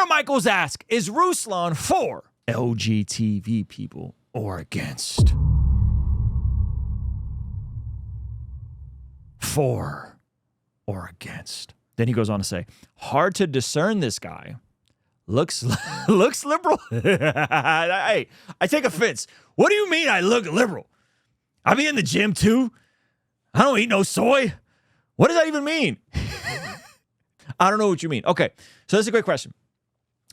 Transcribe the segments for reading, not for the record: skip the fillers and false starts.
Aaron Michaels asks, is Rouslon for LGTB people or against? For or against? Then he goes on to say, hard to discern this guy. Looks liberal. Hey, I take offense. What do you mean I look liberal? I be in the gym too. I don't eat no soy. What does that even mean? I don't know what you mean. Okay, so that's a great question.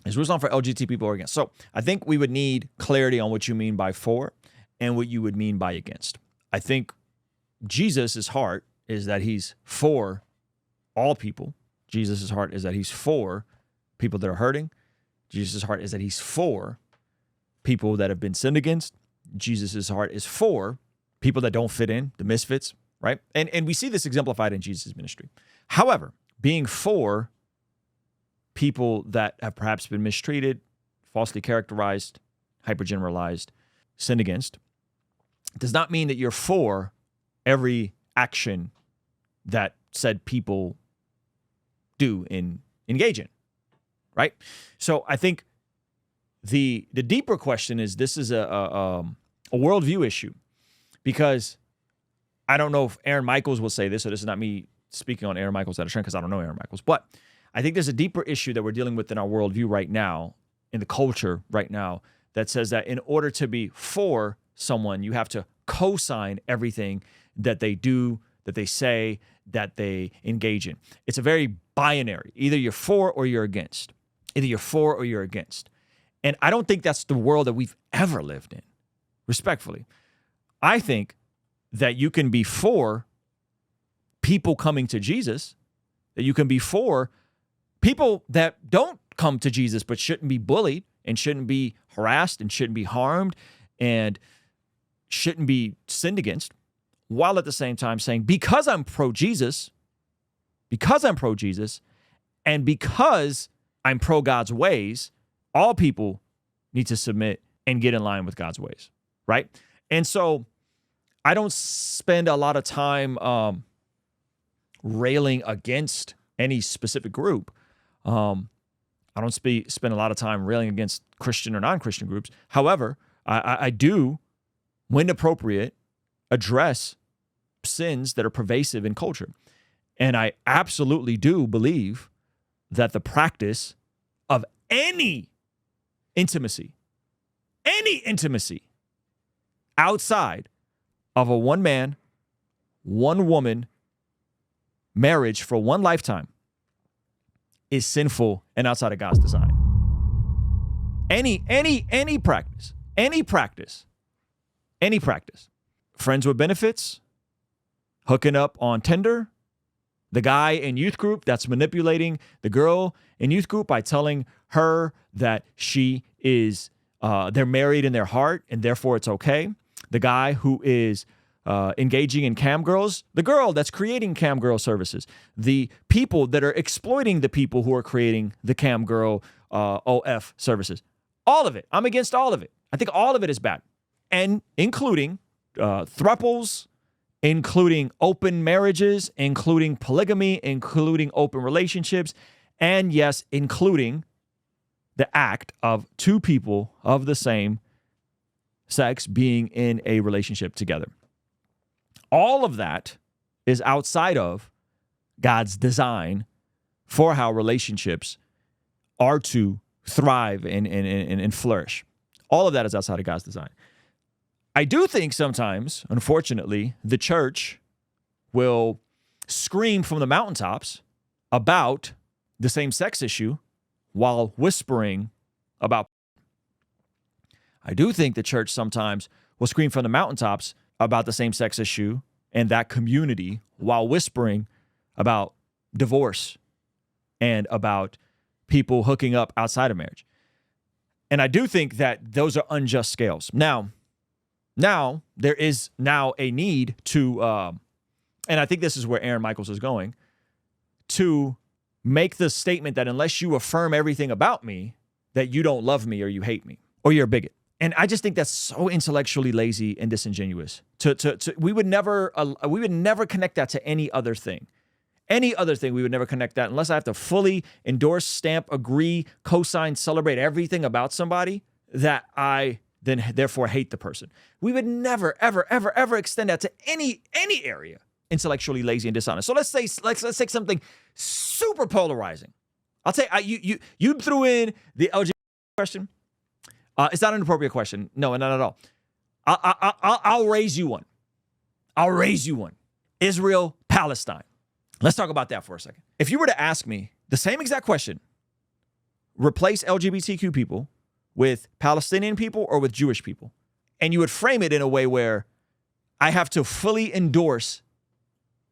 Is Rouslon for LGBT people or against? So I think we would need clarity on what you mean by for and what you would mean by against. I think Jesus' heart is that he's for all people. Jesus' heart is that he's for people that are hurting. Jesus' heart is that he's for people that have been sinned against. Jesus' heart is for people that don't fit in, the misfits, right? And we see this exemplified in Jesus' ministry. However, being for people that have perhaps been mistreated, falsely characterized, hypergeneralized, sinned against, does not mean that you're for every action that said people do and engage in, right? So I think the deeper question is, this is a worldview issue, because I don't know if Aaron Michaels will say this, so this is not me speaking on Aaron Michaels out of trend because I don't know Aaron Michaels, but I think there's a deeper issue that we're dealing with in our worldview right now, in the culture right now, that says that in order to be for someone, you have to co-sign everything that they do, that they say, that they engage in. It's a very binary. Either you're for or you're against. Either you're for or you're against. And I don't think that's the world that we've ever lived in, respectfully. I think that you can be for people coming to Jesus, that you can be for people that don't come to Jesus but shouldn't be bullied and shouldn't be harassed and shouldn't be harmed and shouldn't be sinned against, while at the same time saying, because I'm pro-Jesus, and because I'm pro-God's ways, all people need to submit and get in line with God's ways, right? And so I don't spend a lot of time railing against any specific group. I don't spend a lot of time railing against Christian or non-Christian groups. However, I do, when appropriate, address sins that are pervasive in culture. And I absolutely do believe that the practice of any intimacy outside of a one man, one woman marriage for one lifetime is sinful and outside of God's design. Any practice, friends with benefits, hooking up on Tinder, the guy in youth group that's manipulating the girl in youth group by telling her that she is, they're married in their heart and therefore it's okay. The guy who is engaging in cam girls, the girl that's creating cam girl services, the people that are exploiting the people who are creating the cam girl OF services. All of it. I'm against all of it. I think all of it is bad. And including thruples, including open marriages, including polygamy, including open relationships, and yes, including the act of two people of the same sex being in a relationship together. All of that is outside of God's design for how relationships are to thrive and flourish. All of that is outside of God's design. I do think sometimes, unfortunately, the church will scream from the mountaintops about the same-sex issue while whispering about. I do think the church sometimes will scream from the mountaintops about the same-sex issue and that community while whispering about divorce and about people hooking up outside of marriage. And I do think that those are unjust scales. Now there is now a need to, and I think this is where Aaron Michaels is going, to make the statement that unless you affirm everything about me, that you don't love me or you hate me or you're a bigot. And I just think that's so intellectually lazy and disingenuous. We would never connect that to any other thing. Any other thing, we would never connect that unless I have to fully endorse, stamp, agree, co-sign, celebrate everything about somebody that I then therefore hate the person. We would never, ever, ever, ever extend that to any area. Intellectually lazy and dishonest. So let's take something super polarizing. I'll tell you, you threw in the LGBT question. It's not an appropriate question. No, not at all. I'll raise you one. I'll raise you one. Israel, Palestine. Let's talk about that for a second. If you were to ask me the same exact question, replace LGBTQ people with Palestinian people or with Jewish people, and you would frame it in a way where I have to fully endorse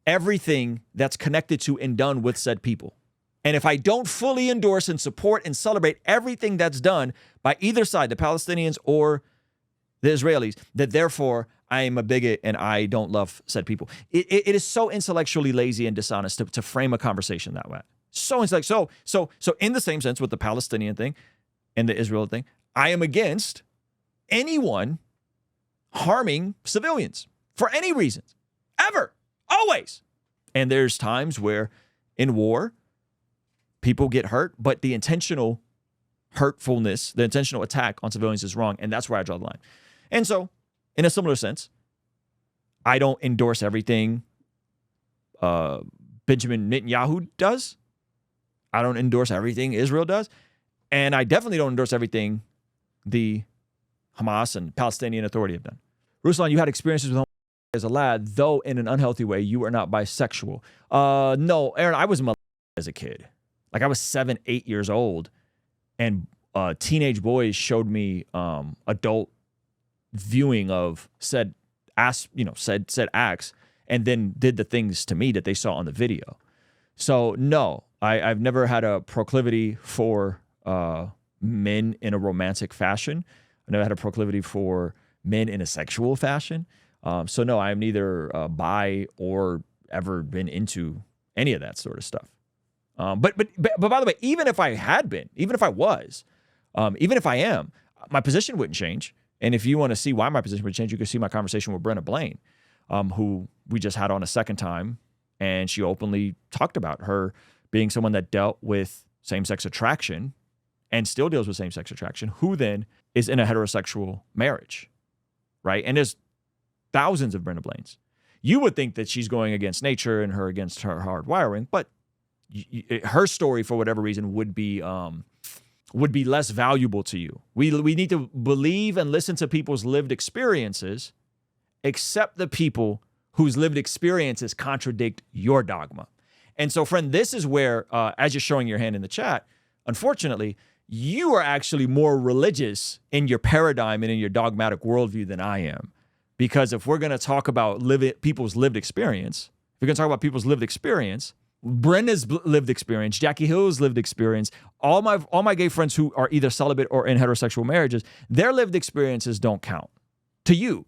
everything that's connected to and done with said people. And if I don't fully endorse and support and celebrate everything that's done by either side, the Palestinians or the Israelis, that therefore I am a bigot and I don't love said people. It is so intellectually lazy and dishonest to frame a conversation that way. So in the same sense with the Palestinian thing and the Israel thing, I am against anyone harming civilians for any reasons, ever, always. And there's times where in war, people get hurt, but the intentional hurtfulness, the intentional attack on civilians is wrong, and that's where I draw the line. And so, in a similar sense, I don't endorse everything Benjamin Netanyahu does. I don't endorse everything Israel does. And I definitely don't endorse everything the Hamas and Palestinian Authority have done. Rouslon, you had experiences with as a lad, though in an unhealthy way. You are not bisexual. No, Aaron, I was molested as a kid. Like I was 7, 8 years old, and teenage boys showed me adult viewing of said acts, and then did the things to me that they saw on the video. So no, I've never had a proclivity for men in a romantic fashion. I've never had a proclivity for men in a sexual fashion. So no, I'm neither bi or ever been into any of that sort of stuff. But by the way, even if I had been, even if I was, even if I am, my position wouldn't change. And if you want to see why my position would change, you can see my conversation with Brenna Blaine, who we just had on a second time. And she openly talked about her being someone that dealt with same-sex attraction and still deals with same-sex attraction, who then is in a heterosexual marriage, right? And there's thousands of Brenna Blaines. You would think that she's going against nature and her against her hard wiring, but her story, for whatever reason, would be less valuable to you. We need to believe and listen to people's lived experiences, except the people whose lived experiences contradict your dogma. And so, friend, this is where, as you're showing your hand in the chat, unfortunately, you are actually more religious in your paradigm and in your dogmatic worldview than I am. Because if we're going to talk about people's lived experience, if we're going to talk about people's lived experience, Brenda's lived experience, Jackie Hill's lived experience, all my gay friends who are either celibate or in heterosexual marriages, their lived experiences don't count to you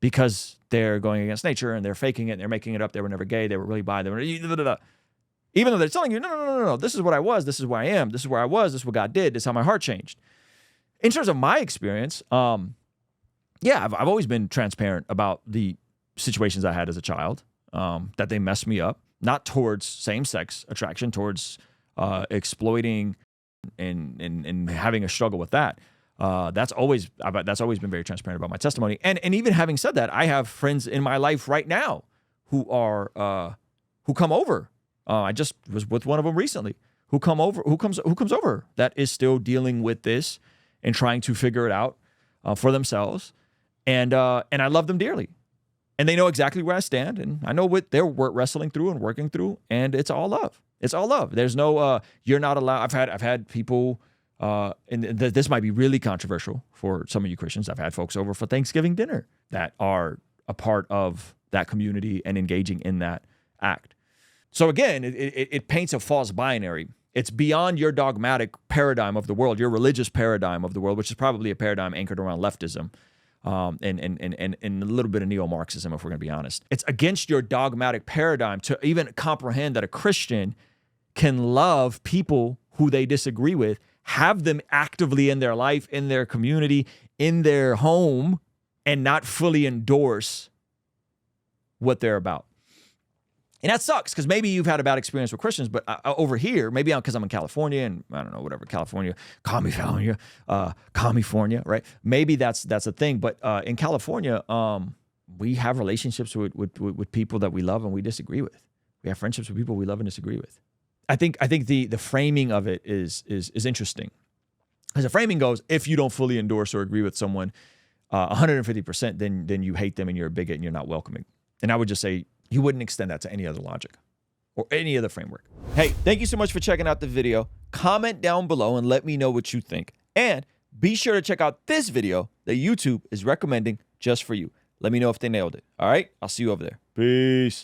because they're going against nature and they're faking it and they're making it up. They were never gay. They were really bi. They were, even though they're telling you, no, this is what I was. This is where I am. This is where I was. This is what God did. This is how my heart changed. In terms of my experience, yeah, I've always been transparent about the situations I had as a child, that they messed me up. Not towards same-sex attraction, towards exploiting and having a struggle with that. That's always been very transparent about my testimony. And even having said that, I have friends in my life right now who come over. I just was with one of them recently who comes over that is still dealing with this and trying to figure it out for themselves. And I love them dearly. And they know exactly where I stand, and I know what they're wrestling through and working through, and it's all love. It's all love. There's no you're not allowed. I've had people, and this might be really controversial for some of you Christians. I've had folks over for Thanksgiving dinner that are a part of that community and engaging in that act. So again, it paints a false binary. It's beyond your dogmatic paradigm of the world, your religious paradigm of the world, which is probably a paradigm anchored around leftism. And a little bit of neo-Marxism, if we're going to be honest. It's against your dogmatic paradigm to even comprehend that a Christian can love people who they disagree with, have them actively in their life, in their community, in their home, and not fully endorse what they're about. And that sucks because maybe you've had a bad experience with Christians, but over here, maybe because I'm in California and I don't know, whatever, California, California, right? Maybe that's a thing. But in California, we have relationships with people that we love and we disagree with. We have friendships with people we love and disagree with. I think the framing of it is interesting. As the framing goes, if you don't fully endorse or agree with someone 150%, then you hate them and you're a bigot and you're not welcoming. And I would just say you wouldn't extend that to any other logic or any other framework. Hey, thank you so much for checking out the video. Comment down below and let me know what you think. And be sure to check out this video that YouTube is recommending just for you. Let me know if they nailed it. All right? I'll see you over there. Peace.